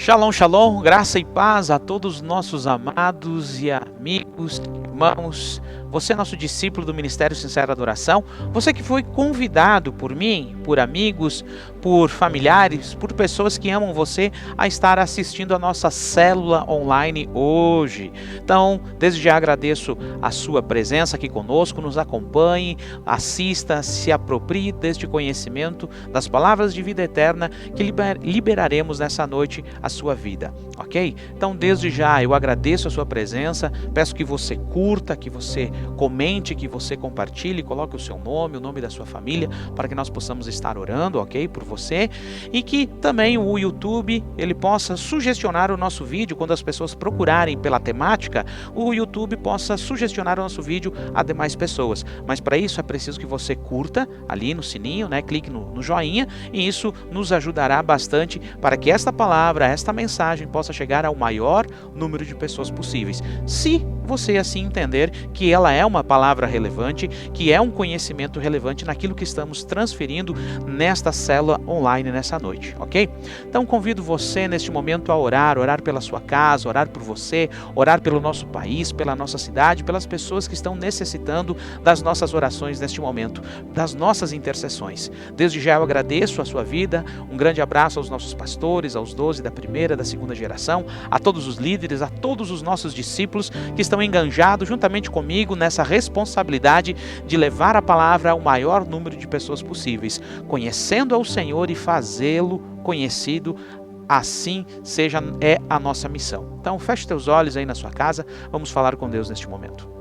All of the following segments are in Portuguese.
Shalom, shalom, graça e paz a todos os nossos amados e amigos, irmãos. Você é nosso discípulo do Ministério Sincera Adoração. Você que foi convidado por mim, por amigos, por familiares, por pessoas que amam você a estar assistindo a nossa célula online hoje. Então, desde já agradeço a sua presença aqui conosco. Nos acompanhe, assista, se aproprie deste conhecimento das palavras de vida eterna que liberaremos nessa noite a sua vida, ok? Então, desde já eu agradeço a sua presença. Peço que você curta, que você comente, que você compartilhe, coloque o seu nome, o nome da sua família, para que nós possamos estar orando, ok, por você, e que também o YouTube ele possa sugestionar o nosso vídeo. Quando as pessoas procurarem pela temática, o YouTube possa sugestionar o nosso vídeo a demais pessoas. Mas para isso é preciso que você curta ali no sininho, né? Clique no joinha, e isso nos ajudará bastante para que esta palavra, esta mensagem possa chegar ao maior número de pessoas possíveis. Se você assim entender que ela é uma palavra relevante, que é um conhecimento relevante naquilo que estamos transferindo nesta célula online nessa noite, ok? Então convido você neste momento a orar pela sua casa, orar por você, orar pelo nosso país, pela nossa cidade, pelas pessoas que estão necessitando das nossas orações neste momento, das nossas intercessões. Desde já eu agradeço a sua vida, um grande abraço aos nossos pastores, aos 12 da primeira, da segunda geração, a todos os líderes, a todos os nossos discípulos que estão enganjados juntamente comigo nessa responsabilidade de levar a palavra ao maior número de pessoas possíveis, conhecendo ao Senhor e fazê-lo conhecido. Assim é a nossa missão. Então feche teus olhos aí na sua casa, vamos falar com Deus neste momento.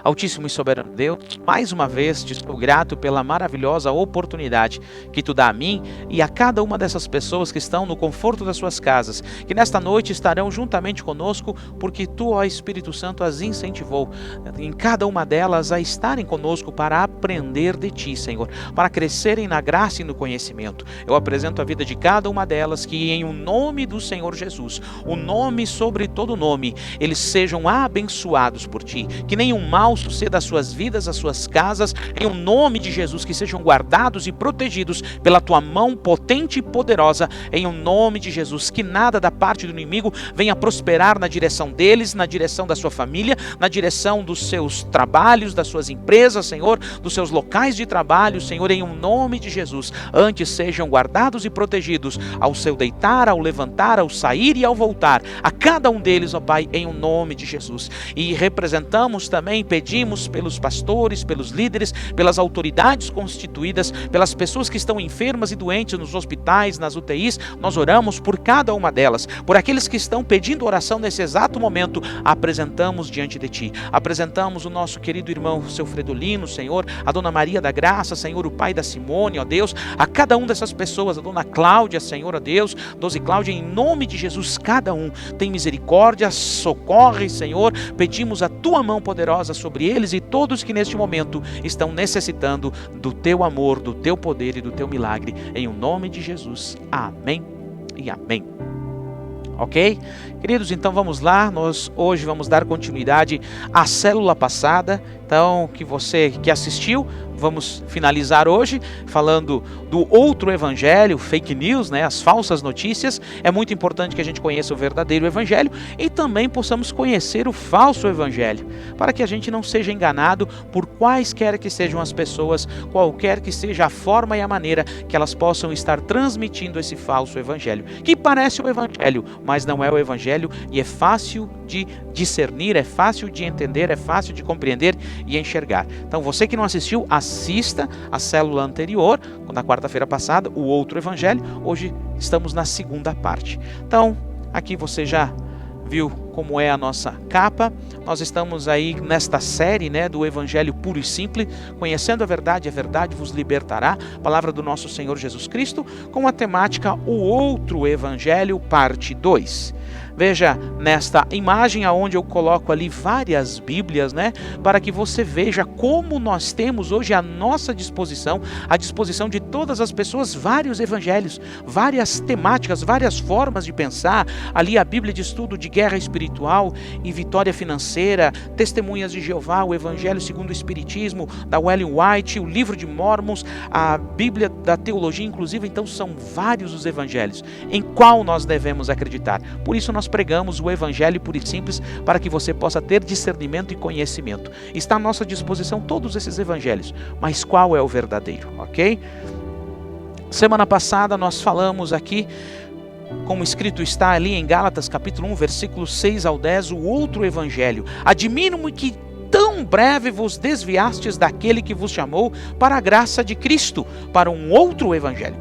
Altíssimo e soberano Deus, mais uma vez te estou grato pela maravilhosa oportunidade que tu dá a mim e a cada uma dessas pessoas que estão no conforto das suas casas, que nesta noite estarão juntamente conosco, porque tu, ó Espírito Santo, as incentivou em cada uma delas a estarem conosco para aprender de ti, Senhor, para crescerem na graça e no conhecimento. Eu apresento a vida de cada uma delas, que em o nome do Senhor Jesus, o nome sobre todo nome, eles sejam abençoados por ti, que nenhum mal suceda às suas vidas, às suas casas, em o nome de Jesus, que sejam guardados e protegidos pela tua mão potente e poderosa, em o nome de Jesus, que nada da parte do inimigo venha prosperar na direção deles, na direção da sua família, na direção dos seus trabalhos, das suas empresas, Senhor, dos seus locais de trabalho, Senhor, em o nome de Jesus. Antes sejam guardados e protegidos ao seu deitar, ao levantar, ao sair e ao voltar, a cada um deles, ó Pai, em o nome de Jesus. E representamos também, pedimos pelos pastores, pelos líderes, pelas autoridades constituídas, pelas pessoas que estão enfermas e doentes nos hospitais, nas UTIs. Nós oramos por cada uma delas, por aqueles que estão pedindo oração nesse exato momento. Apresentamos diante de ti, apresentamos o nosso querido irmão, o seu Fredolino, Senhor, a dona Maria da Graça, Senhor, o pai da Simone, ó Deus, a cada um dessas pessoas, a dona Cláudia, Senhor, ó Deus, Doze Cláudia, em nome de Jesus, cada um tem misericórdia, socorre, Senhor, pedimos a tua mão poderosa sobre eles e todos que neste momento estão necessitando do teu amor, do teu poder e do teu milagre, em o nome de Jesus. Amém e amém. Ok? Queridos, então vamos lá, nós hoje vamos dar continuidade à célula passada. Então, que você que assistiu, vamos finalizar hoje falando do outro evangelho, fake news, né, as falsas notícias. É muito importante que a gente conheça o verdadeiro evangelho e também possamos conhecer o falso evangelho, para que a gente não seja enganado por quaisquer que sejam as pessoas, qualquer que seja a forma e a maneira que elas possam estar transmitindo esse falso evangelho, que parece o evangelho, mas não é o evangelho, e é fácil de discernir, é fácil de entender, é fácil de compreender e enxergar. Então você que não assistiu, assista a célula anterior, na quarta-feira passada, o outro evangelho. Hoje estamos na segunda parte. Então aqui você já viu como é a nossa capa. Nós estamos aí nesta série, né, do Evangelho puro e simples, conhecendo a verdade vos libertará, palavra do nosso Senhor Jesus Cristo, com a temática O Outro Evangelho, parte 2. Veja nesta imagem aonde eu coloco ali várias Bíblias, né? Para que você veja como nós temos hoje à nossa disposição, à disposição de todas as pessoas, vários evangelhos, várias temáticas, várias formas de pensar. Ali a Bíblia de estudo de guerra espiritual e vitória financeira, Testemunhas de Jeová, o Evangelho segundo o Espiritismo, da Ellen White, o Livro de Mormons, a Bíblia da Teologia, inclusive. Então são vários os evangelhos em qual nós devemos acreditar. Por isso nós pregamos o Evangelho puro e simples, para que você possa ter discernimento e conhecimento. Está à nossa disposição todos esses evangelhos, mas qual é o verdadeiro, ok? Semana passada nós falamos aqui, como escrito está ali em Gálatas capítulo 1, versículos 6 ao 10, o outro evangelho. Admiro-me que tão breve vos desviastes daquele que vos chamou para a graça de Cristo, para um outro evangelho.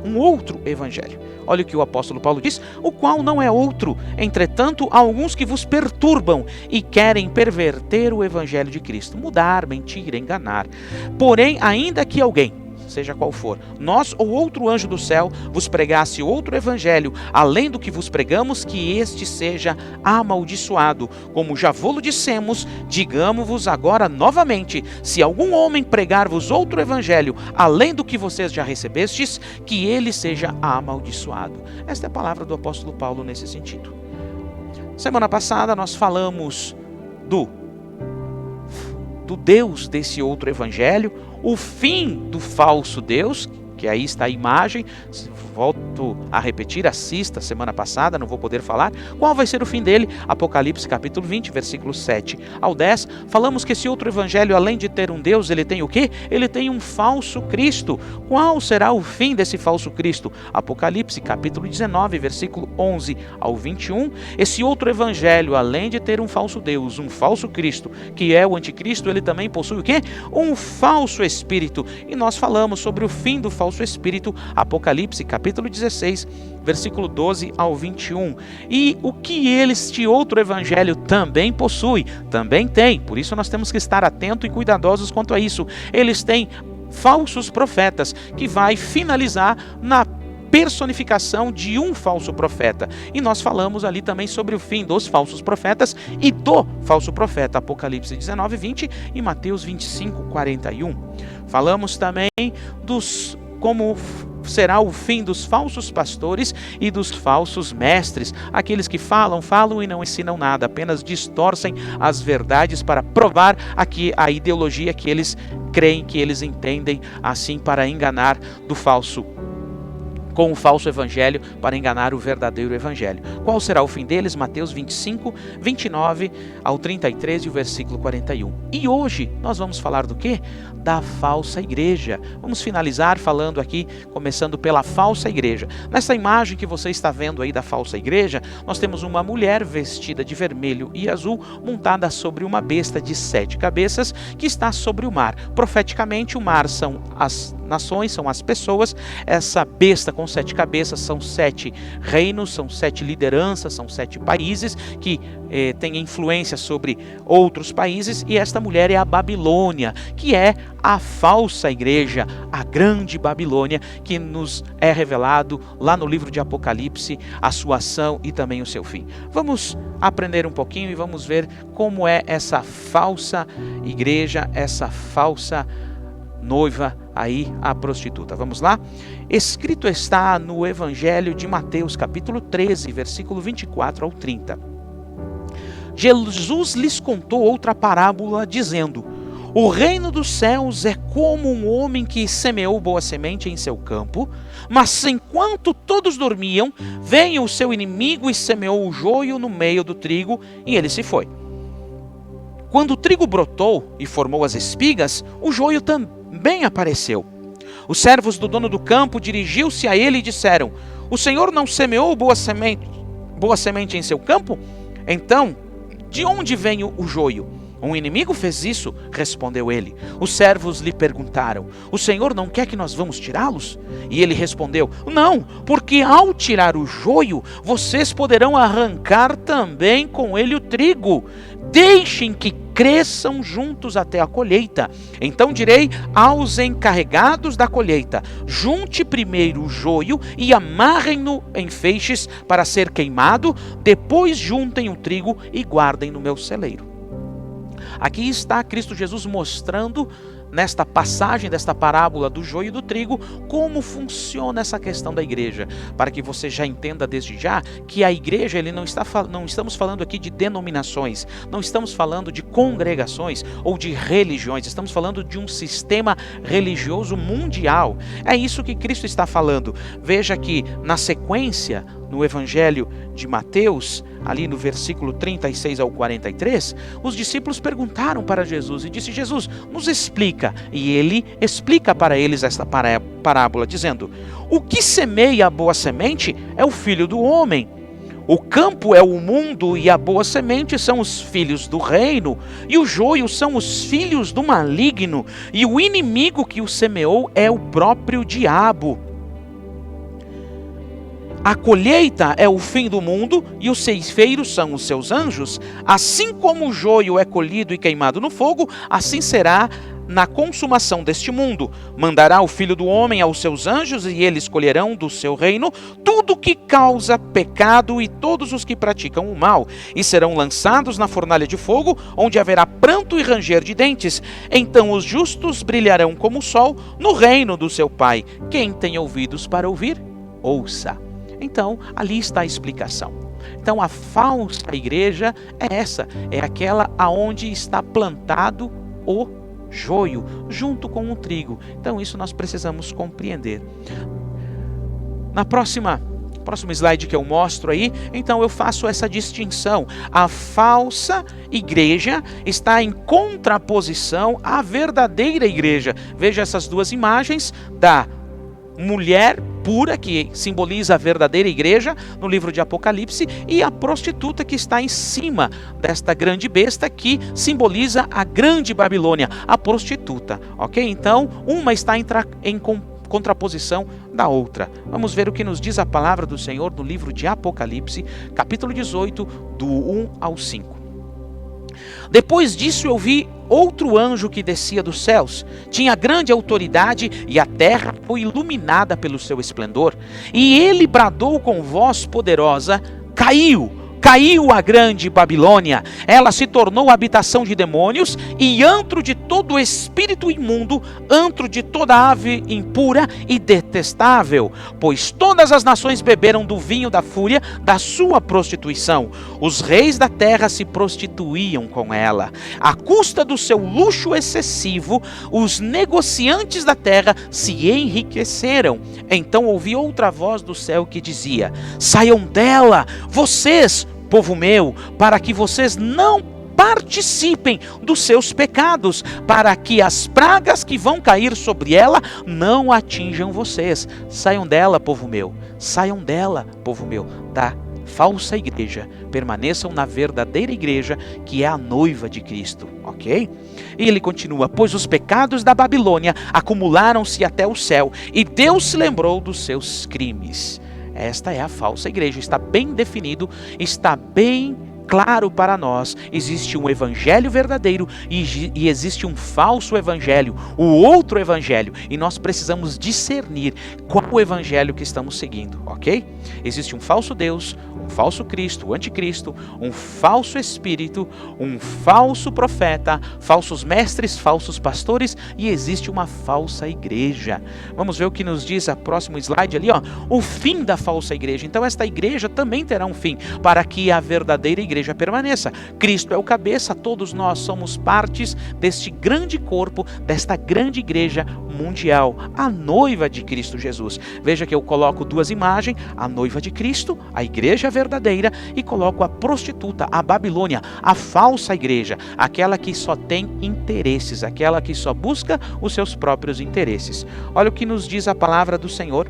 Olha o que o apóstolo Paulo diz: o qual não é outro. Entretanto, há alguns que vos perturbam e querem perverter o evangelho de Cristo. Mudar, mentir, enganar. Porém, ainda que alguém, seja qual for, nós ou outro anjo do céu vos pregasse outro evangelho, além do que vos pregamos, que este seja amaldiçoado. Como já vô-lo dissemos, digamo-vos agora novamente: se algum homem pregar-vos outro evangelho, além do que vocês já recebestes, que ele seja amaldiçoado. Esta é a palavra do apóstolo Paulo nesse sentido. Semana passada nós falamos do Deus desse outro evangelho, o fim do falso Deus, que aí está a imagem. Volto a repetir, assista semana passada, não vou poder falar. Qual vai ser o fim dele? Apocalipse capítulo 20, versículos 7 ao 10. Falamos que esse outro evangelho, além de ter um Deus, ele tem o quê? Ele tem um falso Cristo. Qual será o fim desse falso Cristo? Apocalipse capítulo 19, versículo 11 ao 21. Esse outro evangelho, além de ter um falso Deus, um falso Cristo, que é o anticristo, ele também possui o quê? Um falso espírito. E nós falamos sobre o fim do falso espírito, Apocalipse capítulo 16, versículo 12 ao 21. E o que este outro evangelho também possui, também tem. Por isso nós temos que estar atentos e cuidadosos quanto a isso. Eles têm falsos profetas, que vai finalizar na personificação de um falso profeta. E nós falamos ali também sobre o fim dos falsos profetas e do falso profeta, Apocalipse 19, 20 e Mateus 25, 41. Falamos também como será o fim dos falsos pastores e dos falsos mestres, aqueles que falam e não ensinam nada, apenas distorcem as verdades para provar aqui a ideologia que eles creem, que eles entendem, assim para enganar com o falso evangelho, para enganar o verdadeiro evangelho. Qual será o fim deles? Mateus 25, 29 ao 33 e o versículo 41. E hoje nós vamos falar do quê? Da falsa igreja. Vamos finalizar falando aqui, começando pela falsa igreja. Nessa imagem que você está vendo aí da falsa igreja, nós temos uma mulher vestida de vermelho e azul, montada sobre uma besta de 7 cabeças, que está sobre o mar. Profeticamente, o mar são as nações, são as pessoas. Essa besta com 7 cabeças são 7 reinos, são 7 lideranças, são 7 países que têm influência sobre outros países. E esta mulher é a Babilônia, que é a falsa igreja, a grande Babilônia, que nos é revelado lá no livro de Apocalipse, a sua ação e também o seu fim. Vamos aprender um pouquinho e vamos ver como é essa falsa igreja, essa falsa noiva aí, a prostituta. Vamos lá? Escrito está no Evangelho de Mateus, capítulo 13, versículo 24 ao 30. Jesus lhes contou outra parábola, dizendo: o reino dos céus é como um homem que semeou boa semente em seu campo, mas enquanto todos dormiam, veio o seu inimigo e semeou o joio no meio do trigo, e ele se foi. Quando o trigo brotou e formou as espigas, o joio também apareceu. Os servos do dono do campo dirigiu-se a ele e disseram: o Senhor não semeou boa semente em seu campo? Então, de onde vem o joio? Um inimigo fez isso, respondeu ele. Os servos lhe perguntaram: o Senhor não quer que nós vamos tirá-los? E ele respondeu: não, porque ao tirar o joio, vocês poderão arrancar também com ele o trigo. Deixem que cresçam juntos até a colheita. Então direi aos encarregados da colheita: junte primeiro o joio e amarrem-no em feixes para ser queimado, depois juntem o trigo e guardem no meu celeiro. Aqui está Cristo Jesus mostrando, nesta passagem desta parábola do joio e do trigo, como funciona essa questão da igreja, para que você já entenda desde já que a igreja, não estamos falando aqui de denominações, não estamos falando de congregações ou de religiões, estamos falando de um sistema religioso mundial. É isso que Cristo está falando. Veja que na sequência, no Evangelho de Mateus, ali no versículo 36 ao 43, os discípulos perguntaram para Jesus e disse: Jesus, nos explica. E ele explica para eles esta parábola, dizendo: o que semeia a boa semente é o Filho do Homem. O campo é o mundo e a boa semente são os filhos do reino, e o joio são os filhos do maligno, e o inimigo que o semeou é o próprio diabo. A colheita é o fim do mundo e os ceifeiros são os seus anjos. Assim como o joio é colhido e queimado no fogo, assim será na consumação deste mundo. Mandará o Filho do Homem aos seus anjos e eles colherão do seu reino tudo que causa pecado e todos os que praticam o mal, e serão lançados na fornalha de fogo, onde haverá pranto e ranger de dentes. Então os justos brilharão como o sol no reino do seu Pai. Quem tem ouvidos para ouvir, ouça. Então, ali está a explicação. Então, a falsa igreja é essa, é aquela aonde está plantado o joio, junto com o trigo. Então, isso nós precisamos compreender. Na próximo slide que eu mostro aí, então eu faço essa distinção. A falsa igreja está em contraposição à verdadeira igreja. Veja essas duas imagens da mulher pura, que simboliza a verdadeira igreja no livro de Apocalipse, e a prostituta que está em cima desta grande besta, que simboliza a grande Babilônia, a prostituta, ok? Então, uma está em contraposição da outra. Vamos ver o que nos diz a palavra do Senhor no livro de Apocalipse, capítulo 18, do 1 ao 5. Depois disso eu vi outro anjo que descia dos céus. Tinha grande autoridade e a terra foi iluminada pelo seu esplendor. E ele bradou com voz poderosa: Caiu a grande Babilônia, ela se tornou habitação de demônios e antro de todo espírito imundo, antro de toda ave impura e detestável, pois todas as nações beberam do vinho da fúria da sua prostituição. Os reis da terra se prostituíam com ela. À custa do seu luxo excessivo, os negociantes da terra se enriqueceram. Então ouvi outra voz do céu que dizia: saiam dela, vocês, povo meu, para que vocês não participem dos seus pecados, para que as pragas que vão cair sobre ela não atinjam vocês. Saiam dela, povo meu, da falsa igreja, permaneçam na verdadeira igreja, que é a noiva de Cristo, ok? E ele continua: pois os pecados da Babilônia acumularam-se até o céu, e Deus se lembrou dos seus crimes. Esta é a falsa igreja, está bem definido, está bem claro para nós. Existe um evangelho verdadeiro e existe um falso evangelho, o outro evangelho, e nós precisamos discernir qual o evangelho que estamos seguindo, ok? Existe um falso Deus, um falso Cristo, o anticristo, um falso espírito, um falso profeta, falsos mestres, falsos pastores, e existe uma falsa igreja. Vamos ver o que nos diz a próximo slide ali, ó, o fim da falsa igreja. Então esta igreja também terá um fim, para que a verdadeira igreja permaneça. Cristo é o cabeça, todos nós somos partes deste grande corpo, desta grande igreja mundial, a noiva de Cristo Jesus. Veja que eu coloco duas imagens, a noiva de Cristo, a igreja verdadeira, e coloco a prostituta, a Babilônia, a falsa igreja, aquela que só tem interesses, aquela que só busca os seus próprios interesses. Olha o que nos diz a palavra do Senhor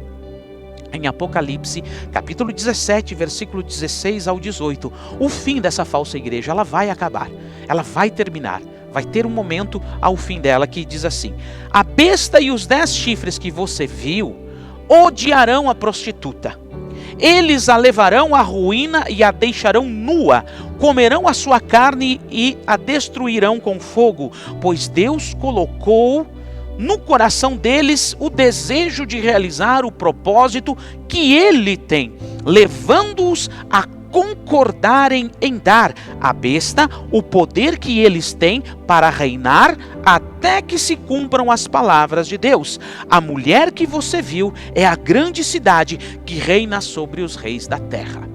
em Apocalipse, capítulo 17, versículo 16 ao 18. O fim dessa falsa igreja, ela vai acabar, ela vai terminar. Vai ter um momento ao fim dela que diz assim: a besta e os 10 chifres que você viu odiarão a prostituta Eles a levarão à ruína e a deixarão nua, comerão a sua carne e a destruirão com fogo, pois Deus colocou no coração deles o desejo de realizar o propósito que Ele tem, levando-os a concordarem em dar à besta o poder que eles têm para reinar até que se cumpram as palavras de Deus. A mulher que você viu é a grande cidade que reina sobre os reis da terra.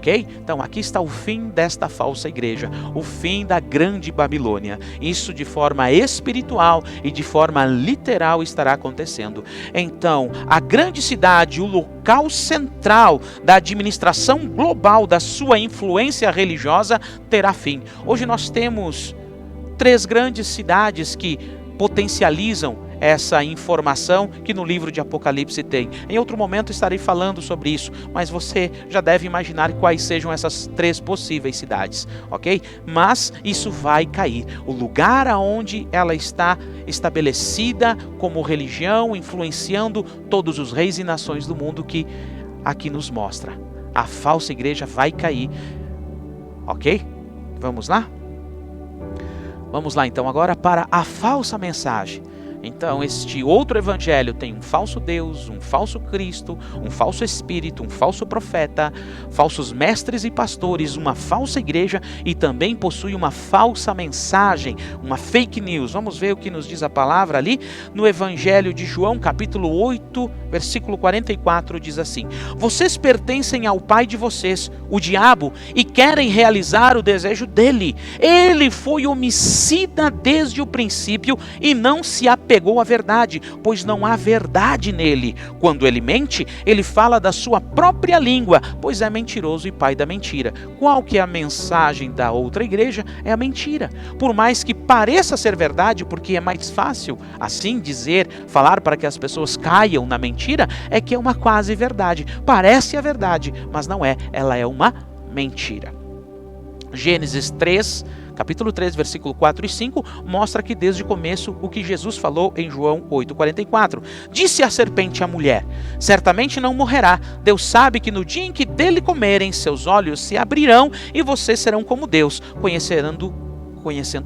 Ok? Então aqui está o fim desta falsa igreja, o fim da grande Babilônia. Isso de forma espiritual e de forma literal estará acontecendo. Então, a grande cidade, o local central da administração global da sua influência religiosa, terá fim. Hoje nós temos 3 grandes cidades que potencializam essa informação que no livro de Apocalipse tem. Em outro momento estarei falando sobre isso, mas você já deve imaginar quais sejam essas 3 possíveis cidades, ok? Mas isso vai cair. O lugar aonde ela está estabelecida como religião, influenciando todos os reis e nações do mundo, que aqui nos mostra. A falsa igreja vai cair, ok? Vamos lá? Vamos lá então agora para a falsa mensagem. Então, este outro evangelho tem um falso Deus, um falso Cristo, um falso Espírito, um falso profeta, falsos mestres e pastores, uma falsa igreja e também possui uma falsa mensagem, uma fake news. Vamos ver o que nos diz a palavra ali no evangelho de João, capítulo 8, versículo 44, diz assim: vocês pertencem ao pai de vocês, o diabo, e querem realizar o desejo dele. Ele foi homicida desde o princípio e não se apegou à verdade, pois não há verdade nele. Quando ele mente, ele fala da sua própria língua, pois é mentiroso e pai da mentira. Qual que é a mensagem da outra igreja? É a mentira. Por mais que pareça ser verdade, porque é mais fácil assim dizer, falar para que as pessoas caiam na mentira, é que é uma quase verdade. Parece a verdade, mas não é. Ela é uma mentira. Gênesis 3, capítulo 3, versículo 4 e 5, mostra que desde o começo o que Jesus falou em João 8,44. Disse a serpente à mulher: certamente não morrerá. Deus sabe que no dia em que dele comerem, seus olhos se abrirão e vocês serão como Deus, conhecendo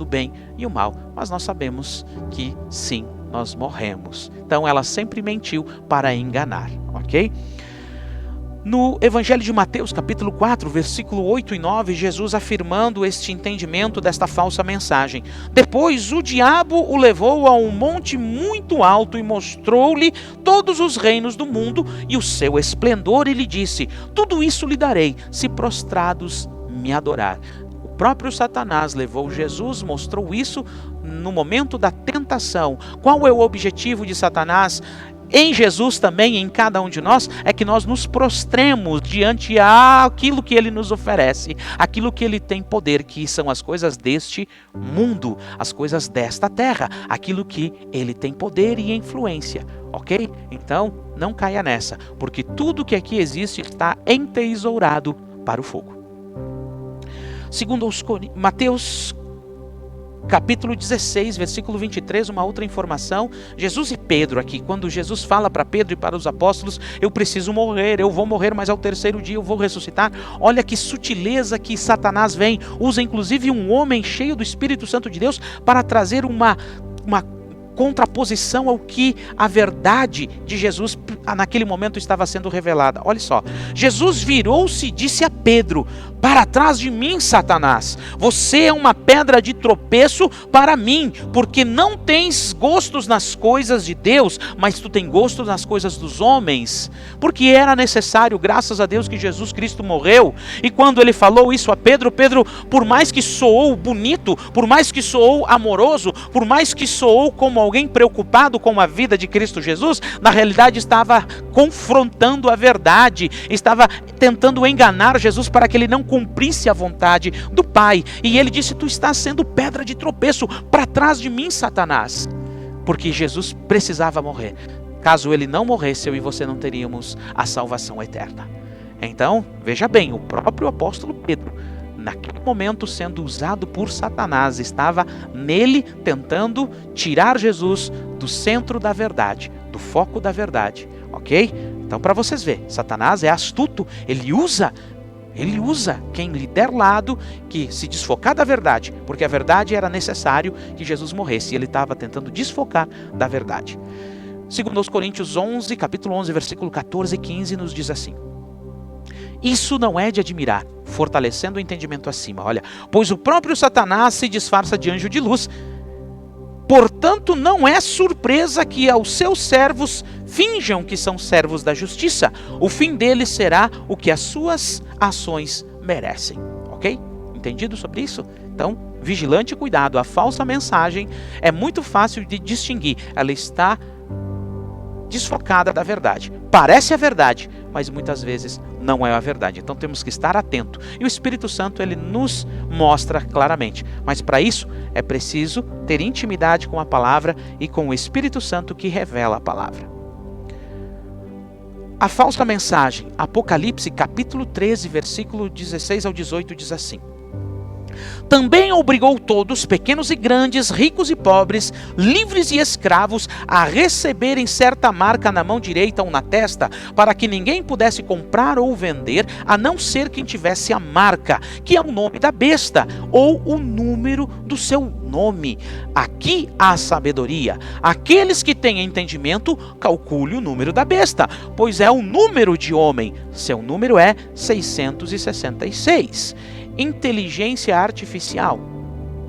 o bem e o mal. Mas nós sabemos que sim, nós morremos. Então ela sempre mentiu para enganar, ok? No Evangelho de Mateus, capítulo 4, versículo 8 e 9, Jesus afirmando este entendimento desta falsa mensagem. Depois o diabo o levou a um monte muito alto e mostrou-lhe todos os reinos do mundo e o seu esplendor, e lhe disse: tudo isso lhe darei, se prostrados me adorar. O próprio Satanás levou Jesus, mostrou isso no momento da tentação. Qual é o objetivo de Satanás? Em Jesus também, em cada um de nós, é que nós nos prostremos diante aquilo que Ele nos oferece, aquilo que Ele tem poder, que são as coisas deste mundo, as coisas desta terra, aquilo que Ele tem poder e influência, ok? Então, não caia nessa, porque tudo que aqui existe está entesourado para o fogo. Segundo Mateus capítulo 16, versículo 23, uma outra informação. Jesus e Pedro aqui, quando Jesus fala para Pedro e para os apóstolos: eu preciso morrer, eu vou morrer, mas ao terceiro dia eu vou ressuscitar. Olha que sutileza que Satanás vem, usa inclusive um homem cheio do Espírito Santo de Deus para trazer uma contraposição ao que a verdade de Jesus naquele momento estava sendo revelada. Olha só, Jesus virou-se e disse a Pedro: para trás de mim, Satanás, você é uma pedra de tropeço para mim, porque não tens gostos nas coisas de Deus, mas tu tens gosto nas coisas dos homens. Porque era necessário, graças a Deus, que Jesus Cristo morreu. E quando ele falou isso a Pedro, por mais que soou bonito, por mais que soou amoroso, por mais que soou como alguém preocupado com a vida de Cristo Jesus, na realidade estava confrontando a verdade, estava tentando enganar Jesus para que ele não cumprisse a vontade do Pai. E ele disse: tu estás sendo pedra de tropeço para trás de mim, Satanás. Porque Jesus precisava morrer. Caso ele não morresse, eu e você não teríamos a salvação eterna. Então, veja bem, o próprio apóstolo Pedro, naquele momento sendo usado por Satanás, estava nele tentando tirar Jesus do centro da verdade, do foco da verdade, ok? Então, para vocês verem, Satanás é astuto, ele usa quem lhe der lado, que se desfocar da verdade, porque a verdade era necessário que Jesus morresse, e ele estava tentando desfocar da verdade. Segundo aos Coríntios 11, capítulo 11, versículo 14 e 15, nos diz assim: isso não é de admirar, fortalecendo o entendimento acima. Olha, pois o próprio Satanás se disfarça de anjo de luz. Portanto, não é surpresa que aos seus servos finjam que são servos da justiça. O fim deles será o que as suas ações merecem. Ok? Entendido sobre isso? Então, vigilante e cuidado. A falsa mensagem é muito fácil de distinguir. Ela está desfocada da verdade. Parece a verdade, mas muitas vezes não é a verdade. Então temos que estar atento. E o Espírito Santo, ele nos mostra claramente. Mas para isso é preciso ter intimidade com a palavra e com o Espírito Santo que revela a palavra. A falsa mensagem, Apocalipse capítulo 13, versículo 16 ao 18 diz assim: também obrigou todos, pequenos e grandes, ricos e pobres, livres e escravos, a receberem certa marca na mão direita ou na testa, para que ninguém pudesse comprar ou vender, a não ser quem tivesse a marca, que é o nome da besta, ou o número do seu nome. Aqui há sabedoria. Aqueles que têm entendimento, calcule o número da besta, pois é o número de homem. Seu número é 666. Inteligência artificial.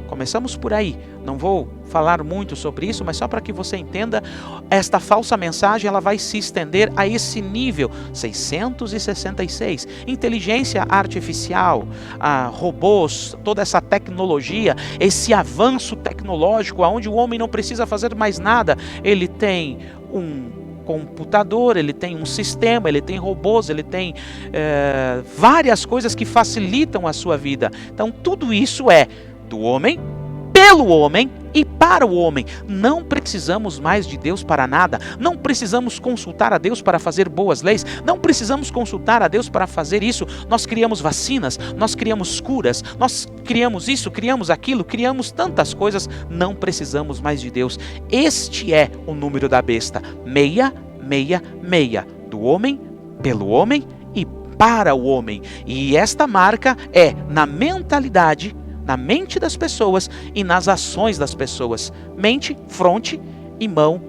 Começamos por aí. Não vou falar muito sobre isso, mas só para que você entenda, esta falsa mensagem ela vai se estender a esse nível. 666. Inteligência artificial, robôs, toda essa tecnologia, esse avanço tecnológico, onde o homem não precisa fazer mais nada. Ele tem um computador, ele tem um sistema, ele tem robôs, ele tem várias coisas que facilitam a sua vida. Então tudo isso é do homem, pelo homem e para o homem. Não precisamos mais de Deus para nada. Não precisamos consultar a Deus para fazer boas leis. Não precisamos consultar a Deus para fazer isso. Nós criamos vacinas, nós criamos curas, nós criamos isso, criamos aquilo, criamos tantas coisas. Não precisamos mais de Deus. Este é o número da besta. 666. Do homem, pelo homem e para o homem. E esta marca é na mentalidade, na mente das pessoas e nas ações das pessoas. Mente, fronte e mão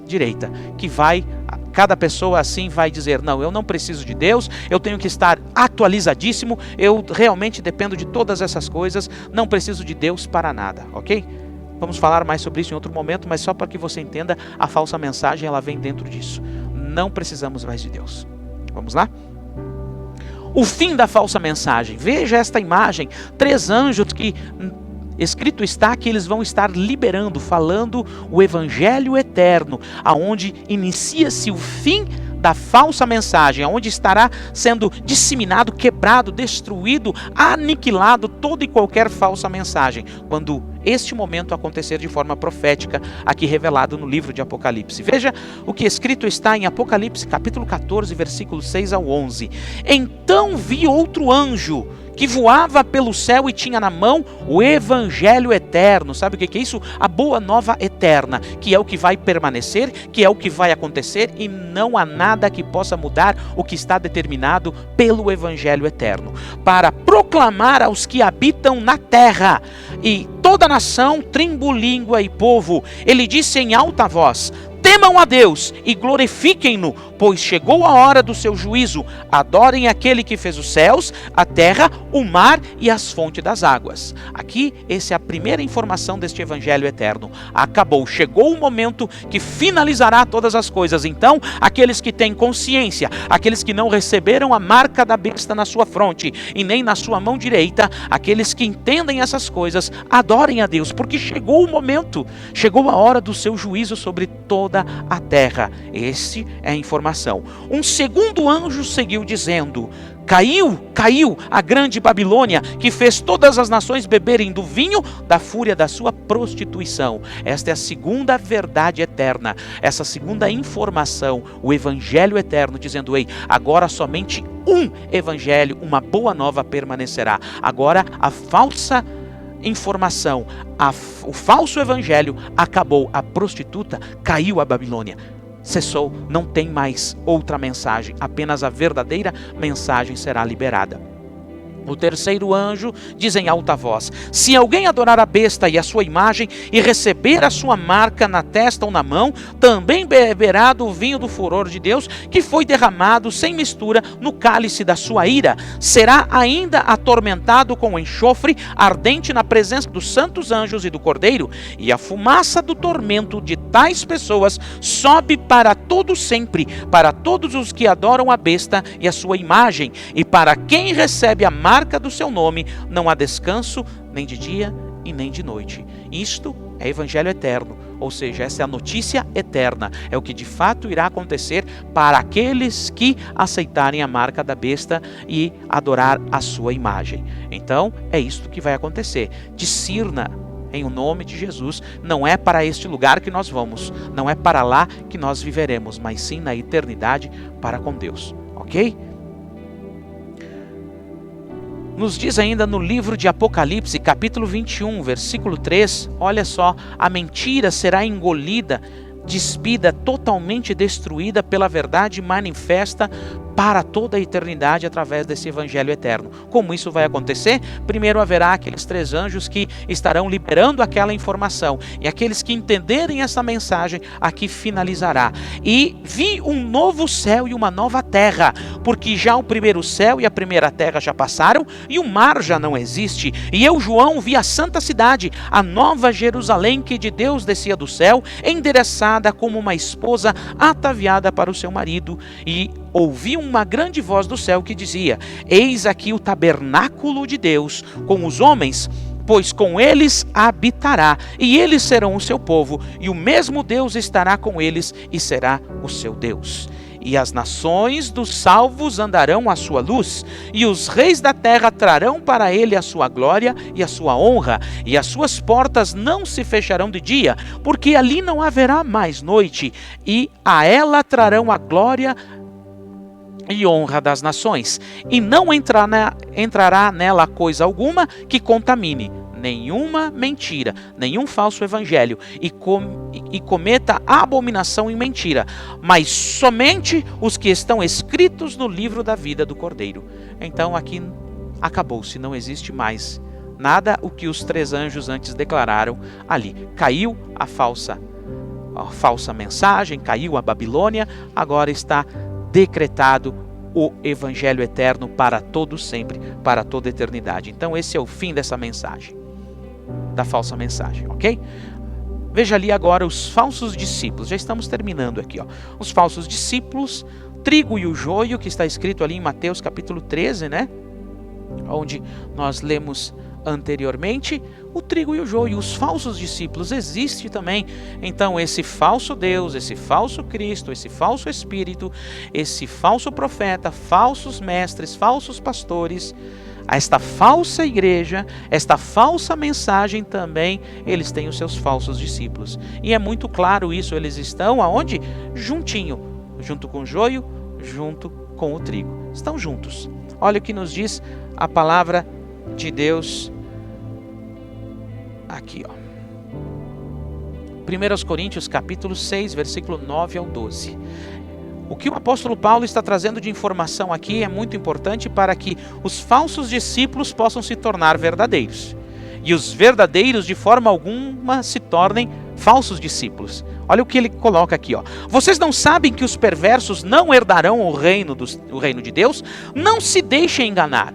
direita. Que cada pessoa assim vai dizer: não, eu não preciso de Deus, eu tenho que estar atualizadíssimo, eu realmente dependo de todas essas coisas, não preciso de Deus para nada, ok? Vamos falar mais sobre isso em outro momento, mas só para que você entenda, a falsa mensagem ela vem dentro disso. Não precisamos mais de Deus. Vamos lá? O fim da falsa mensagem. Veja esta imagem. 3 anjos que escrito está que eles vão estar liberando, falando o evangelho eterno, aonde inicia-se o fim da falsa mensagem, aonde estará sendo disseminado, quebrado, destruído, aniquilado toda e qualquer falsa mensagem, quando este momento acontecer de forma profética, aqui revelado no livro de Apocalipse. Veja o que escrito está em Apocalipse capítulo 14, versículos 6 ao 11. Então vi outro anjo que voava pelo céu e tinha na mão o evangelho eterno. Sabe o que é isso? A boa nova eterna, que é o que vai permanecer, que é o que vai acontecer, e não há nada que possa mudar o que está determinado pelo evangelho eterno, para proclamar aos que habitam na terra e toda nação, tribo, língua e povo. Ele disse em alta voz: temam a Deus e glorifiquem-no, pois chegou a hora do seu juízo. Adorem aquele que fez os céus, a terra, o mar e as fontes das águas. Aqui, essa é a primeira informação deste evangelho eterno. Acabou, chegou o momento que finalizará todas as coisas. Então, aqueles que têm consciência, aqueles que não receberam a marca da besta na sua fronte e nem na sua mão direita, aqueles que entendem essas coisas, adorem a Deus, porque chegou o momento, chegou a hora do seu juízo sobre toda a terra. Esse é a informação. Um segundo anjo seguiu dizendo: caiu a grande Babilônia, que fez todas as nações beberem do vinho da fúria da sua prostituição. Esta é a segunda verdade eterna, essa segunda informação, o evangelho eterno, dizendo: ei, agora somente um evangelho, uma boa nova permanecerá. Agora a falsa informação, o falso evangelho acabou, a prostituta caiu a Babilônia. cessou, não tem mais outra mensagem, apenas a verdadeira mensagem será liberada. O terceiro anjo diz em alta voz: se alguém adorar a besta e a sua imagem e receber a sua marca na testa ou na mão, também beberá do vinho do furor de Deus, que foi derramado sem mistura no cálice da sua ira. Será ainda atormentado com enxofre ardente na presença dos santos anjos e do Cordeiro, e a fumaça do tormento de tais pessoas sobe para todo sempre, para todos os que adoram a besta e a sua imagem, e para quem recebe a marca do seu nome, não há descanso nem de dia e nem de noite. Isto é evangelho eterno, ou seja, essa é a notícia eterna, é o que de fato irá acontecer para aqueles que aceitarem a marca da besta e adorar a sua imagem. Então é isto que vai acontecer. Discirna em o nome de Jesus. Não é para este lugar que nós vamos, não é para lá que nós viveremos, mas sim na eternidade para com Deus, ok? Nos diz ainda no livro de Apocalipse, capítulo 21, versículo 3, olha só, a mentira será engolida, despida, totalmente destruída pela verdade manifesta para toda a eternidade através desse evangelho eterno. Como isso vai acontecer? Primeiro haverá aqueles 3 anjos que estarão liberando aquela informação, e aqueles que entenderem essa mensagem, aqui finalizará. E vi um novo céu e uma nova terra, porque já o primeiro céu e a primeira terra já passaram, e o mar já não existe. E eu, João, vi a santa cidade, a nova Jerusalém, que de Deus descia do céu, endereçada como uma esposa ataviada para o seu marido. E ouvi uma grande voz do céu que dizia: eis aqui o tabernáculo de Deus com os homens, pois com eles habitará, e eles serão o seu povo, e o mesmo Deus estará com eles e será o seu Deus. E as nações dos salvos andarão à sua luz, e os reis da terra trarão para ele a sua glória e a sua honra, e as suas portas não se fecharão de dia, porque ali não haverá mais noite, e a ela trarão a glória e honra das nações, e não entrará nela coisa alguma que contamine, nenhuma mentira, nenhum falso evangelho, e cometa abominação em mentira, mas somente os que estão escritos no livro da vida do Cordeiro. Então aqui acabou-se, não existe mais nada o que os 3 anjos antes declararam ali. Caiu a falsa mensagem, caiu a Babilônia, agora está decretado o evangelho eterno para todo sempre, para toda a eternidade. Então esse é o fim dessa mensagem, da falsa mensagem, ok? Veja ali agora os falsos discípulos. Já estamos terminando aqui, ó. Os falsos discípulos, trigo e o joio, que está escrito ali em Mateus capítulo 13, né? Onde nós lemos anteriormente, o trigo e o joio, os falsos discípulos, existe também. Então esse falso Deus, esse falso Cristo, esse falso Espírito, esse falso profeta, falsos mestres, falsos pastores, esta falsa igreja, esta falsa mensagem também, eles têm os seus falsos discípulos. E é muito claro isso, eles estão aonde? Juntinho, junto com o joio, junto com o trigo. Estão juntos. Olha o que nos diz a palavra de Deus aqui, ó. 1 Coríntios capítulo 6, versículo 9 ao 12. O que o apóstolo Paulo está trazendo de informação aqui é muito importante para que os falsos discípulos possam se tornar verdadeiros, e os verdadeiros de forma alguma se tornem falsos discípulos. Olha o que ele coloca aqui, ó. Vocês não sabem que os perversos não herdarão o reino de Deus? Não se deixem enganar.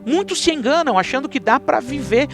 Muitos se enganam achando que dá para viver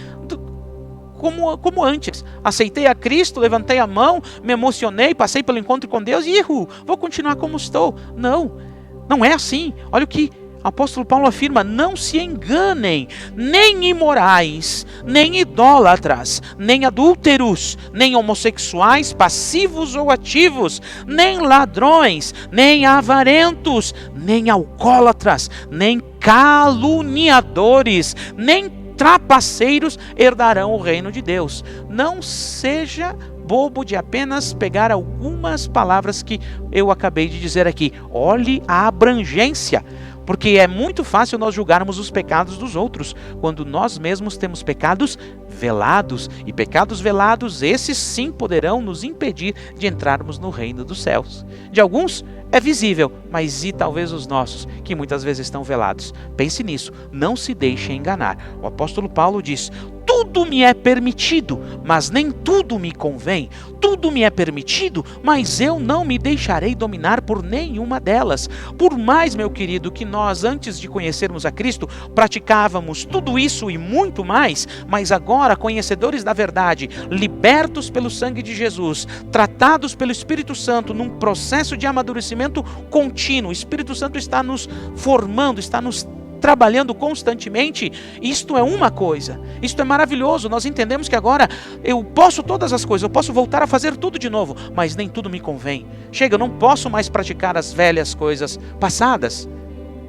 como antes. Aceitei a Cristo, levantei a mão, me emocionei, passei pelo encontro com Deus e vou continuar como estou. Não é assim. Olha o que o apóstolo Paulo afirma: não se enganem, nem imorais, nem idólatras, nem adúlteros, nem homossexuais, passivos ou ativos, nem ladrões, nem avarentos, nem alcoólatras, nem caluniadores, nem trapaceiros herdarão o reino de Deus. Não seja bobo de apenas pegar algumas palavras que eu acabei de dizer aqui. Olhe a abrangência, porque é muito fácil nós julgarmos os pecados dos outros, quando nós mesmos temos pecados velados, e pecados velados, esses sim poderão nos impedir de entrarmos no reino dos céus. De alguns é visível, mas e talvez os nossos, que muitas vezes estão velados? Pense nisso, não se deixe enganar. O apóstolo Paulo diz: tudo me é permitido, mas nem tudo me convém. Tudo me é permitido, mas eu não me deixarei dominar por nenhuma delas. Por mais, meu querido, que nós, antes de conhecermos a Cristo, praticávamos tudo isso e muito mais, mas agora, conhecedores da verdade, libertos pelo sangue de Jesus, tratados pelo Espírito Santo num processo de amadurecimento contínuo, o Espírito Santo está nos formando, está nos trabalhando constantemente. Isto é uma coisa, isto é maravilhoso. Nós entendemos que agora eu posso todas as coisas, eu posso voltar a fazer tudo de novo, mas nem tudo me convém. Chega, eu não posso mais praticar as velhas coisas passadas,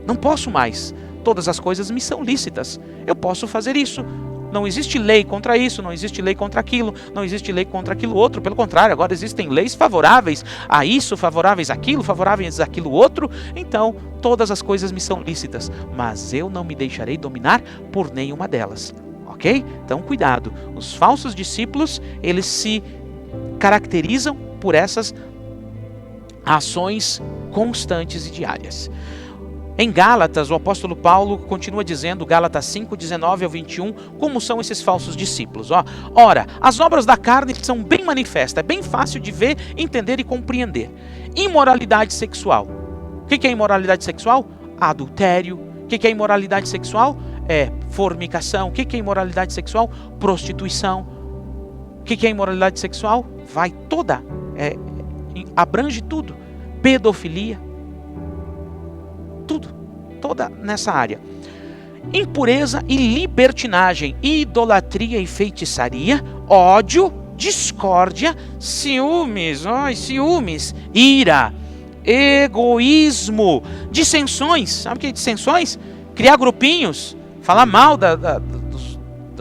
não posso mais. Todas as coisas me são lícitas, eu posso fazer isso. Não existe lei contra isso, não existe lei contra aquilo, não existe lei contra aquilo outro. Pelo contrário, agora existem leis favoráveis a isso, favoráveis àquilo, favoráveis àquilo outro. Então, todas as coisas me são lícitas, mas eu não me deixarei dominar por nenhuma delas. Ok? Então, cuidado. Os falsos discípulos, eles se caracterizam por essas ações constantes e diárias. Em Gálatas, o apóstolo Paulo continua dizendo, Gálatas 5, 19 ao 21, como são esses falsos discípulos. Ora, as obras da carne são bem manifestas, é bem fácil de ver, entender e compreender. Imoralidade sexual. O que é imoralidade sexual? Adultério. O que é imoralidade sexual? É fornicação. O que é imoralidade sexual? Prostituição. O que é imoralidade sexual? Vai toda, abrange tudo. Pedofilia. Tudo, toda nessa área. Impureza e libertinagem, idolatria e feitiçaria, ódio, discórdia, ciúmes, ira, egoísmo, dissensões. Sabe o que é dissensões? Criar grupinhos, falar mal das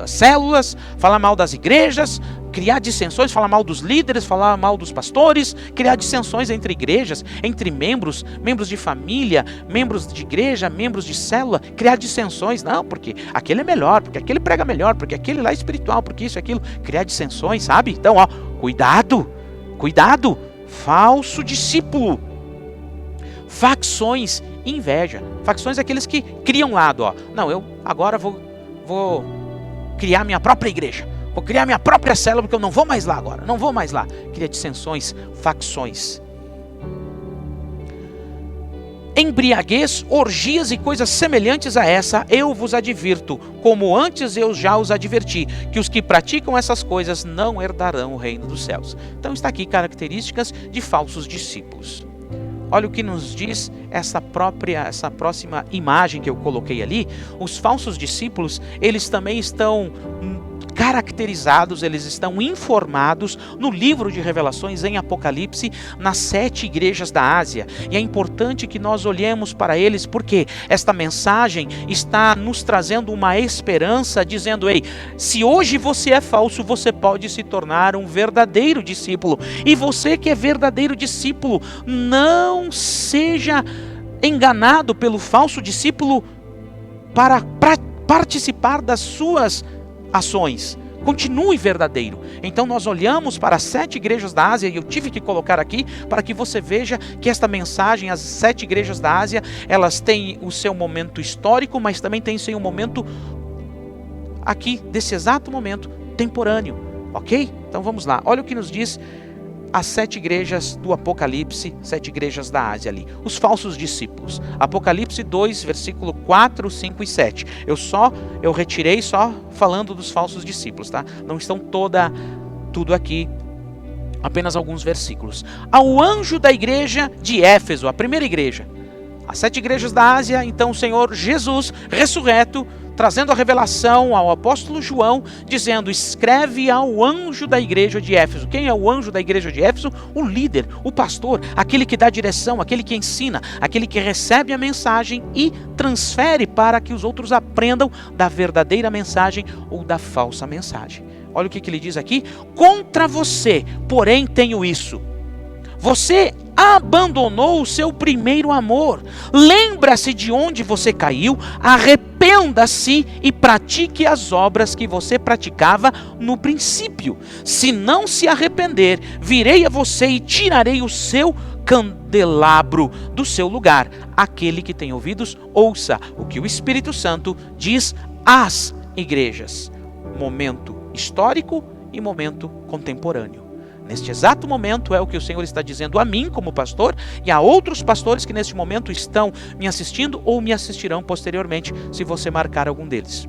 células, falar mal das igrejas, criar dissensões, falar mal dos líderes, falar mal dos pastores, criar dissensões entre igrejas, entre membros de família, membros de igreja, membros de célula, criar dissensões. Não, porque aquele é melhor, porque aquele prega melhor, porque aquele lá é espiritual, porque isso e aquilo. Criar dissensões, sabe? Então, cuidado, cuidado. Falso discípulo. Facções, inveja. Facções é aqueles que criam lado, Não, eu agora vou criar minha própria igreja. Vou criar minha própria célula porque eu não vou mais lá agora. Não vou mais lá. Cria dissensões, facções. Embriaguez, orgias e coisas semelhantes a essa, eu vos advirto, como antes eu já os adverti, que os que praticam essas coisas não herdarão o reino dos céus. Então está aqui características de falsos discípulos. Olha o que nos diz essa próxima imagem que eu coloquei ali. Os falsos discípulos, eles também estão caracterizados, eles estão informados no livro de Revelações, em Apocalipse, nas 7 igrejas da Ásia. E é importante que nós olhemos para eles, porque esta mensagem está nos trazendo uma esperança, dizendo: ei, se hoje você é falso, você pode se tornar um verdadeiro discípulo. E você que é verdadeiro discípulo, não seja enganado pelo falso discípulo para participar das suas ações. Continue verdadeiro. Então nós olhamos para as 7 igrejas da Ásia, e eu tive que colocar aqui para que você veja que esta mensagem, as 7 igrejas da Ásia, elas têm o seu momento histórico, mas também tem o seu momento aqui, desse exato momento, temporâneo. Ok? Então vamos lá. Olha o que nos diz as 7 igrejas do Apocalipse, 7 igrejas da Ásia ali. Os falsos discípulos. Apocalipse 2, versículo 4, 5 e 7. Eu retirei só falando dos falsos discípulos, tá? Não estão tudo aqui, apenas alguns versículos. Ao anjo da igreja de Éfeso, a primeira igreja. As 7 igrejas da Ásia, então o Senhor Jesus, ressurreto, trazendo a revelação ao apóstolo João, dizendo: escreve ao anjo da igreja de Éfeso. Quem é o anjo da igreja de Éfeso? O líder, o pastor, aquele que dá direção, aquele que ensina, aquele que recebe a mensagem e transfere para que os outros aprendam da verdadeira mensagem ou da falsa mensagem. Olha o que ele diz aqui: contra você, porém, tenho isso. Você abandonou o seu primeiro amor. Lembra-se de onde você caiu, arrependa-se e pratique as obras que você praticava no princípio. Se não se arrepender, virei a você e tirarei o seu candelabro do seu lugar. Aquele que tem ouvidos, ouça o que o Espírito Santo diz às igrejas. Momento histórico e momento contemporâneo. Neste exato momento é o que o Senhor está dizendo a mim como pastor e a outros pastores que neste momento estão me assistindo ou me assistirão posteriormente, se você marcar algum deles.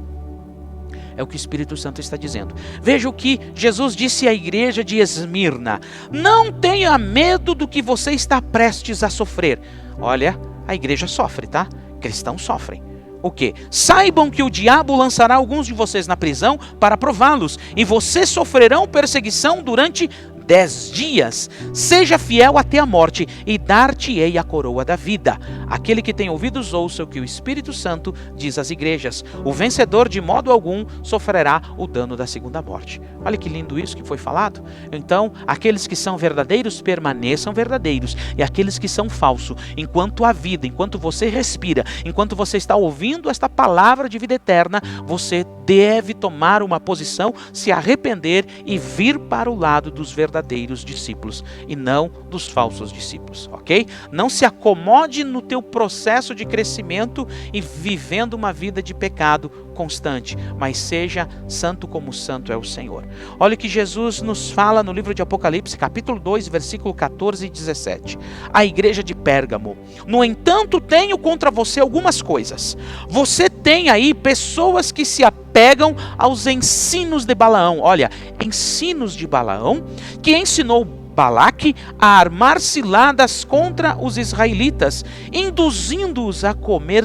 É o que o Espírito Santo está dizendo. Veja o que Jesus disse à igreja de Esmirna: não tenha medo do que você está prestes a sofrer. Olha, a igreja sofre, tá? Cristãos sofrem. O quê? Saibam que o diabo lançará alguns de vocês na prisão para prová-los, e vocês sofrerão perseguição durante 10 dias. Seja fiel até a morte, e dar-te-ei a coroa da vida. Aquele que tem ouvidos, ouça o que o Espírito Santo diz às igrejas. O vencedor de modo algum sofrerá o dano da segunda morte. Olha que lindo isso que foi falado. Então, aqueles que são verdadeiros permaneçam verdadeiros, e aqueles que são falsos, enquanto há vida, enquanto você respira, enquanto você está ouvindo esta palavra de vida eterna, você deve tomar uma posição, se arrepender e vir para o lado dos verdadeiros discípulos e não dos falsos discípulos, ok? Não se acomode no teu processo de crescimento e vivendo uma vida de pecado constante, mas seja santo como santo é o Senhor. Olha o que Jesus nos fala no livro de Apocalipse, capítulo 2, versículo 14 e 17. A igreja de Pérgamo: no entanto, tenho contra você algumas coisas. Você tem aí pessoas que se apegam aos ensinos de Balaão. Olha, ensinos de Balaão, que ensinou Balaque a armar ciladas contra os israelitas, induzindo-os a comer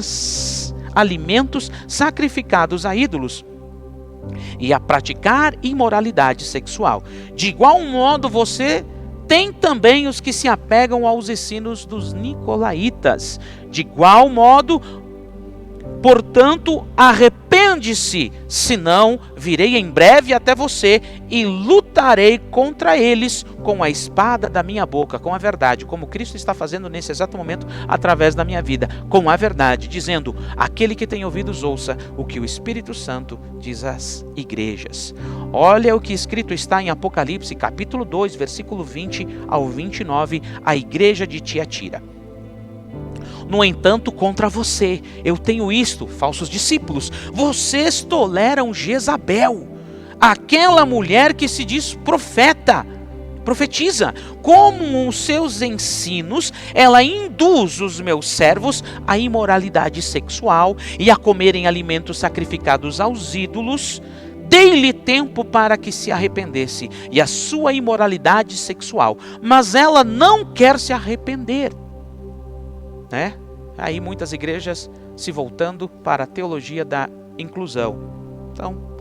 alimentos sacrificados a ídolos e a praticar imoralidade sexual. De igual modo, você tem também os que se apegam aos ensinos dos nicolaítas. De igual modo, portanto, arrepende-se, senão virei em breve até você e lutarei contra eles com a espada da minha boca, com a verdade, como Cristo está fazendo nesse exato momento através da minha vida, com a verdade, dizendo: aquele que tem ouvidos, ouça o que o Espírito Santo diz às igrejas. Olha o que escrito está em Apocalipse, capítulo 2, versículo 20 ao 29, a igreja de Tiatira. No entanto, contra você eu tenho isto, falsos discípulos: vocês toleram Jezabel, aquela mulher que se diz profetiza. Como os seus ensinos, ela induz os meus servos à imoralidade sexual e a comerem alimentos sacrificados aos ídolos. Dei-lhe tempo para que se arrependesse e a sua imoralidade sexual, mas ela não quer se arrepender. Né? Aí muitas igrejas se voltando para a teologia da inclusão. Então,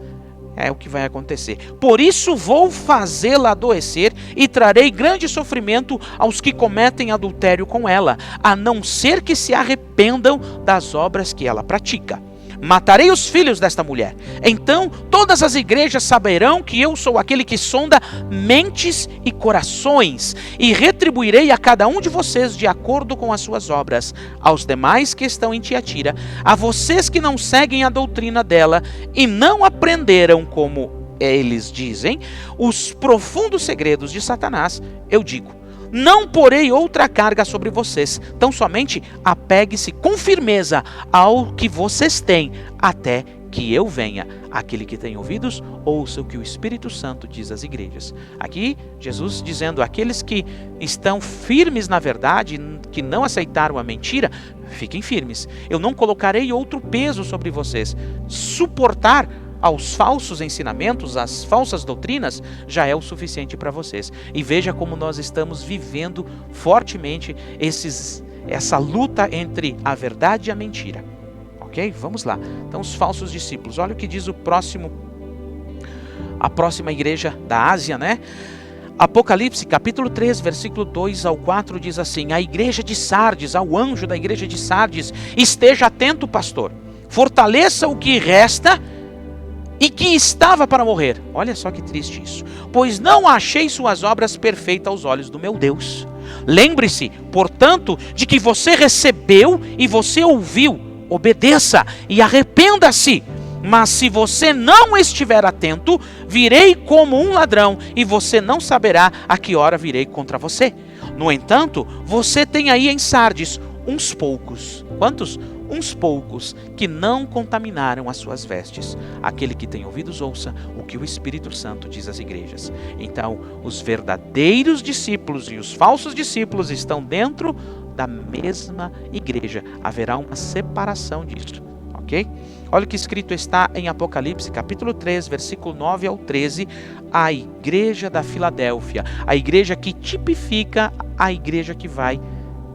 é o que vai acontecer. Por isso vou fazê-la adoecer e trarei grande sofrimento aos que cometem adultério com ela, a não ser que se arrependam das obras que ela pratica. Matarei os filhos desta mulher. Então todas as igrejas saberão que eu sou aquele que sonda mentes e corações, e retribuirei a cada um de vocês de acordo com as suas obras. Aos demais que estão em Tiatira, a vocês que não seguem a doutrina dela e não aprenderam, como eles dizem, os profundos segredos de Satanás, eu digo: não porei outra carga sobre vocês, tão somente apegue-se com firmeza ao que vocês têm, até que eu venha. Aquele que tem ouvidos, ouça o que o Espírito Santo diz às igrejas. Aqui, Jesus dizendo: aqueles que estão firmes na verdade, que não aceitaram a mentira, fiquem firmes. Eu não colocarei outro peso sobre vocês. Suportar aos falsos ensinamentos, às falsas doutrinas, já é o suficiente para vocês. E veja como nós estamos vivendo fortemente essa luta entre a verdade e a mentira. Ok? Vamos lá. Então, os falsos discípulos. Olha o que diz a próxima igreja da Ásia, né? Apocalipse, capítulo 3, versículo 2 ao 4, diz assim: a igreja de Sardes, ao anjo da igreja de Sardes: esteja atento, pastor, fortaleça o que resta e que estava para morrer. Olha só que triste isso. Pois não achei suas obras perfeitas aos olhos do meu Deus. Lembre-se, portanto, de que você recebeu e você ouviu. Obedeça e arrependa-se. Mas se você não estiver atento, virei como um ladrão e você não saberá a que hora virei contra você. No entanto, você tem aí em Sardes uns poucos. Quantos? Uns poucos que não contaminaram as suas vestes. Aquele que tem ouvidos ouça o que o Espírito Santo diz às igrejas. Então, os verdadeiros discípulos e os falsos discípulos estão dentro da mesma igreja. Haverá uma separação disso, ok? Olha o que escrito está em Apocalipse, capítulo 3, versículo 9 ao 13, a igreja da Filadélfia, a igreja que tipifica a igreja que vai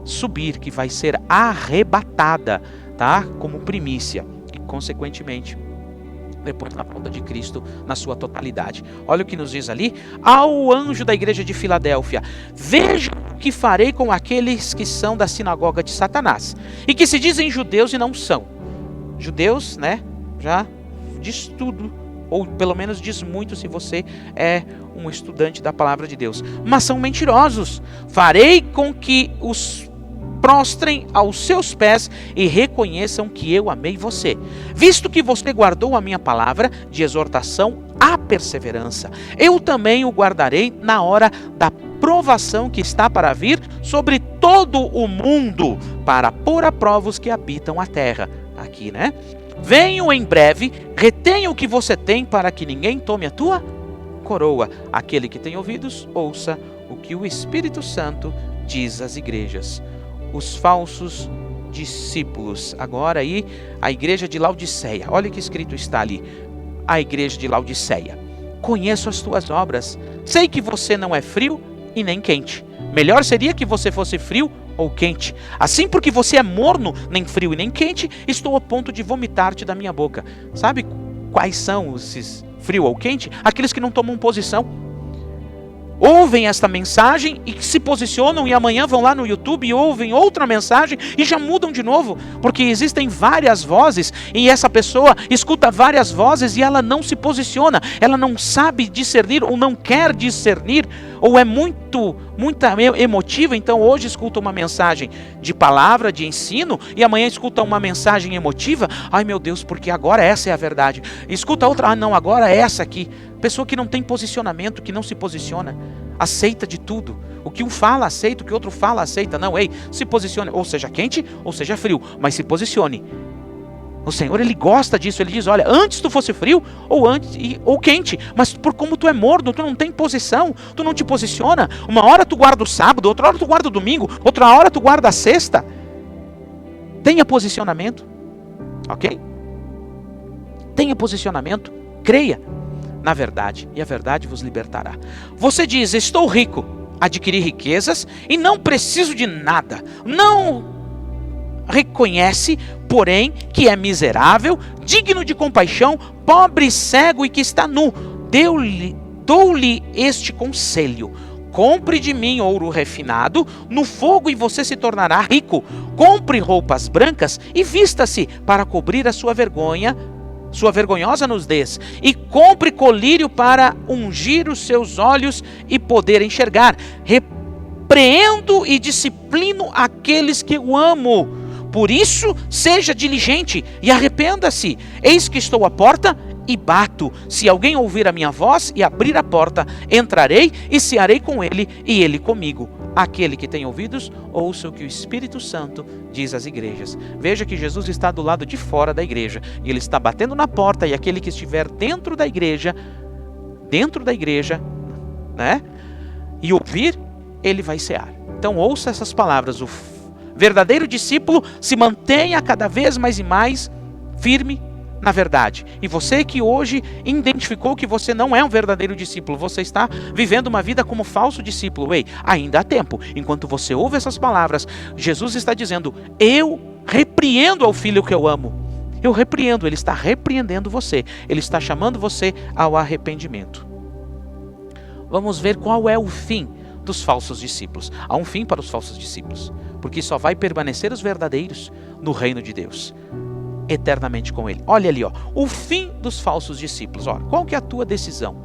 subir, que vai ser arrebatada, tá? Como primícia, e consequentemente, depois na volta de Cristo, na sua totalidade. Olha o que nos diz ali, ao anjo da igreja de Filadélfia, veja o que farei com aqueles que são da sinagoga de Satanás, e que se dizem judeus e não são. Judeus, né, já diz tudo, ou pelo menos diz muito se você é um estudante da palavra de Deus, mas são mentirosos. Farei com que os prostrem aos seus pés e reconheçam que eu amei você, visto que você guardou a minha palavra de exortação à perseverança. Eu também o guardarei na hora da provação que está para vir sobre todo o mundo, para pôr a prova os que habitam a terra. Aqui, né? Venho em breve, retenha o que você tem para que ninguém tome a tua coroa. Aquele que tem ouvidos, ouça o que o Espírito Santo diz às igrejas. Os falsos discípulos. Agora aí, a igreja de Laodiceia. Olha o que escrito está ali. A igreja de Laodiceia. Conheço as tuas obras. Sei que você não é frio e nem quente. Melhor seria que você fosse frio ou quente. Assim, porque você é morno, nem frio e nem quente, estou a ponto de vomitar-te da minha boca. Sabe quais são esses frio ou quente? Aqueles que não tomam posição. Ouvem esta mensagem e se posicionam e amanhã vão lá no YouTube e ouvem outra mensagem e já mudam de novo, porque existem várias vozes e essa pessoa escuta várias vozes e ela não se posiciona, ela não sabe discernir ou não quer discernir, ou é muito emotiva, então hoje escuta uma mensagem de palavra, de ensino, e amanhã escuta uma mensagem emotiva, ai meu Deus, porque agora essa é a verdade. Escuta outra, não, agora é essa aqui. Pessoa que não tem posicionamento, que não se posiciona, aceita de tudo. O que um fala, aceita, o que outro fala, aceita. Não, ei, se posicione, ou seja quente, ou seja frio, mas se posicione. O Senhor, Ele gosta disso, Ele diz, olha, antes tu fosse frio ou quente, mas por como tu é morno, tu não tem posição, tu não te posiciona. Uma hora tu guarda o sábado, outra hora tu guarda o domingo, outra hora tu guarda a sexta. Tenha posicionamento, ok? Tenha posicionamento, creia na verdade, e a verdade vos libertará. Você diz, estou rico, adquiri riquezas e não preciso de nada. Não reconhece, porém, que é miserável, digno de compaixão, pobre, cego e que está nu. Dou-lhe este conselho. Compre de mim ouro refinado no fogo e você se tornará rico. Compre roupas brancas e vista-se para cobrir a sua vergonhosa nudez, e compre colírio para ungir os seus olhos e poder enxergar. Repreendo e disciplino aqueles que eu amo. Por isso, seja diligente e arrependa-se. Eis que estou à porta e bato. Se alguém ouvir a minha voz e abrir a porta, entrarei e cearei com ele e ele comigo. Aquele que tem ouvidos, ouça o que o Espírito Santo diz às igrejas. Veja que Jesus está do lado de fora da igreja. E Ele está batendo na porta, e aquele que estiver dentro da igreja, né? E ouvir, ele vai cear. Então ouça essas palavras. O verdadeiro discípulo se mantenha cada vez mais e mais firme na verdade. E você que hoje identificou que você não é um verdadeiro discípulo, você está vivendo uma vida como falso discípulo, ei, ainda há tempo. Enquanto você ouve essas palavras, Jesus está dizendo, eu repreendo ao filho que eu amo. Eu repreendo, Ele está repreendendo você. Ele está chamando você ao arrependimento. Vamos ver qual é o fim dos falsos discípulos. Há um fim para os falsos discípulos, porque só vai permanecer os verdadeiros no reino de Deus, eternamente com Ele. Olha ali, ó, o fim dos falsos discípulos. Ó, qual que é a tua decisão?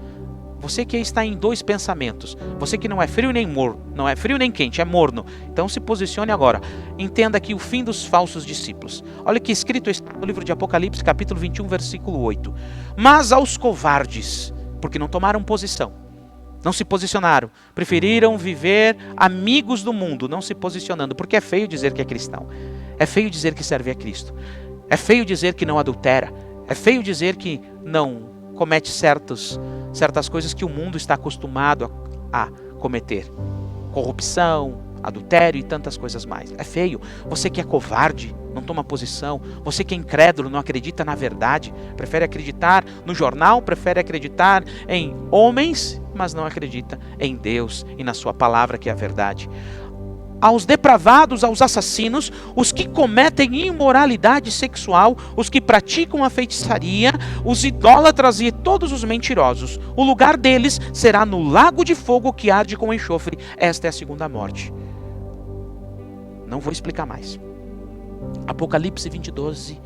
Você que está em dois pensamentos, você que não é frio nem morno, não é frio nem quente, é morno, então se posicione agora. Entenda aqui o fim dos falsos discípulos. Olha que escrito está no livro de Apocalipse, capítulo 21, versículo 8. Mas aos covardes, porque não tomaram posição, não se posicionaram, preferiram viver amigos do mundo, não se posicionando, porque é feio dizer que é cristão, é feio dizer que serve a Cristo, é feio dizer que não adultera, é feio dizer que não comete certas coisas que o mundo está acostumado a cometer. Corrupção, adultério e tantas coisas mais. É feio. Você que é covarde, não toma posição. Você que é incrédulo, não acredita na verdade. Prefere acreditar no jornal, prefere acreditar em homens, mas não acredita em Deus e na sua palavra que é a verdade. Aos depravados, aos assassinos, os que cometem imoralidade sexual, os que praticam a feitiçaria, os idólatras e todos os mentirosos. O lugar deles será no lago de fogo que arde com enxofre. Esta é a segunda morte. Não vou explicar mais. Apocalipse 22,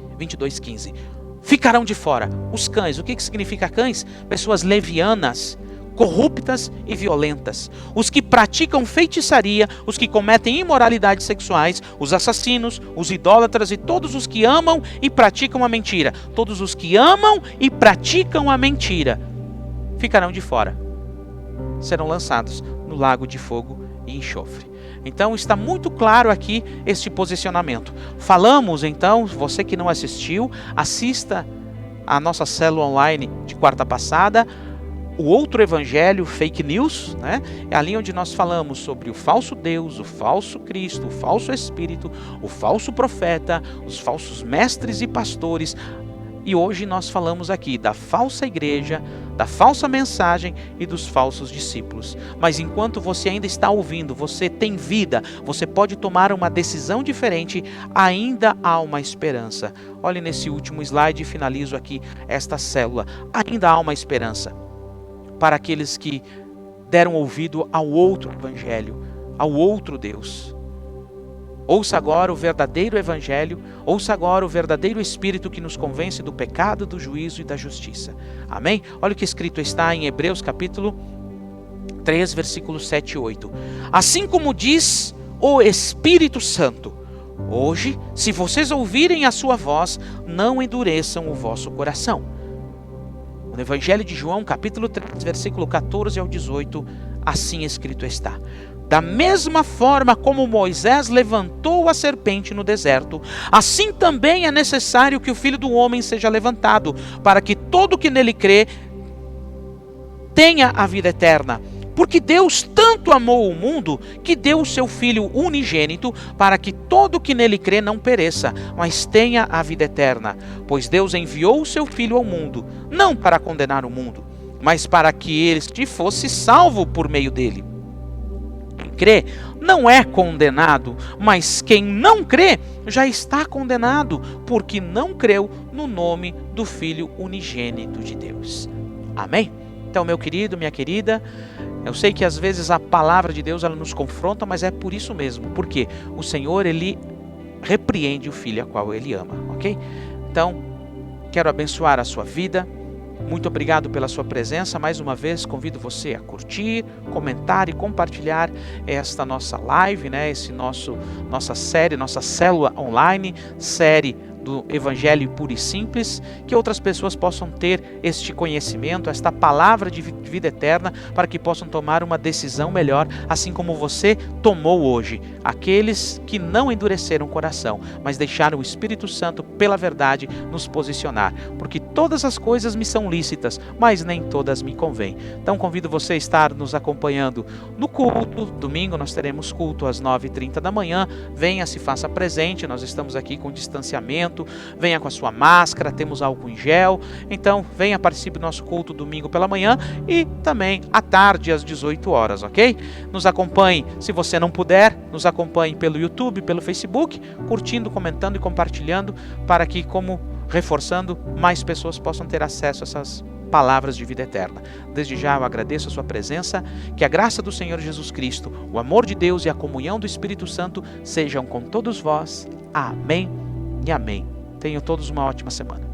15. Ficarão de fora os cães. O que significa cães? Pessoas levianas, corruptas e violentas, os que praticam feitiçaria, os que cometem imoralidades sexuais, os assassinos, os idólatras e todos os que amam e praticam a mentira. Todos os que amam e praticam a mentira ficarão de fora. Serão lançados no lago de fogo e enxofre. Então está muito claro aqui este posicionamento. Falamos então, você que não assistiu, assista a nossa célula online de quarta passada, o outro evangelho, fake news, né? É ali onde nós falamos sobre o falso Deus, o falso Cristo, o falso Espírito, o falso profeta, os falsos mestres e pastores. E hoje nós falamos aqui da falsa igreja, da falsa mensagem e dos falsos discípulos. Mas enquanto você ainda está ouvindo, você tem vida, você pode tomar uma decisão diferente, ainda há uma esperança. Olhe nesse último slide e finalizo aqui esta célula. Ainda há uma esperança para aqueles que deram ouvido ao outro evangelho, ao outro Deus. Ouça agora o verdadeiro evangelho, ouça agora o verdadeiro Espírito que nos convence do pecado, do juízo e da justiça. Amém? Olha o que escrito está em Hebreus capítulo 3, versículos 7 e 8. Assim como diz o Espírito Santo, hoje, se vocês ouvirem a sua voz, não endureçam o vosso coração. No Evangelho de João, capítulo 3, versículo 14 ao 18, assim escrito está. Da mesma forma como Moisés levantou a serpente no deserto, assim também é necessário que o Filho do Homem seja levantado, para que todo que nele crê tenha a vida eterna. Porque Deus tanto amou o mundo que deu o seu Filho unigênito para que todo que nele crê não pereça, mas tenha a vida eterna. Pois Deus enviou o seu Filho ao mundo, não para condenar o mundo, mas para que este fosse salvo por meio dele. Quem crê não é condenado, mas quem não crê já está condenado, porque não creu no nome do Filho unigênito de Deus. Amém? Então, meu querido, minha querida, eu sei que às vezes a palavra de Deus ela nos confronta, mas é por isso mesmo, porque o Senhor ele repreende o filho a qual ele ama, ok? Então, quero abençoar a sua vida. Muito obrigado pela sua presença. Mais uma vez, convido você a curtir, comentar e compartilhar esta nossa live, né? Nossa série, nossa célula online, série do Evangelho puro e simples, que outras pessoas possam ter este conhecimento, esta palavra de vida eterna, para que possam tomar uma decisão melhor, assim como você tomou hoje. Aqueles que não endureceram o coração, mas deixaram o Espírito Santo, pela verdade, nos posicionar. Porque todas as coisas me são lícitas, mas nem todas me convêm. Então convido você a estar nos acompanhando no culto. Domingo nós teremos culto às 9h30 da manhã. Venha, se faça presente, nós estamos aqui com distanciamento. Venha com a sua máscara, temos álcool em gel. Então venha, participe do nosso culto domingo pela manhã e também à tarde às 18 horas, ok? Nos acompanhe, se você não puder, nos acompanhe pelo YouTube, pelo Facebook, curtindo, comentando e compartilhando, para que, como reforçando, mais pessoas possam ter acesso a essas palavras de vida eterna. Desde já eu agradeço a sua presença, que a graça do Senhor Jesus Cristo, o amor de Deus e a comunhão do Espírito Santo sejam com todos vós. Amém e amém. Tenham todos uma ótima semana.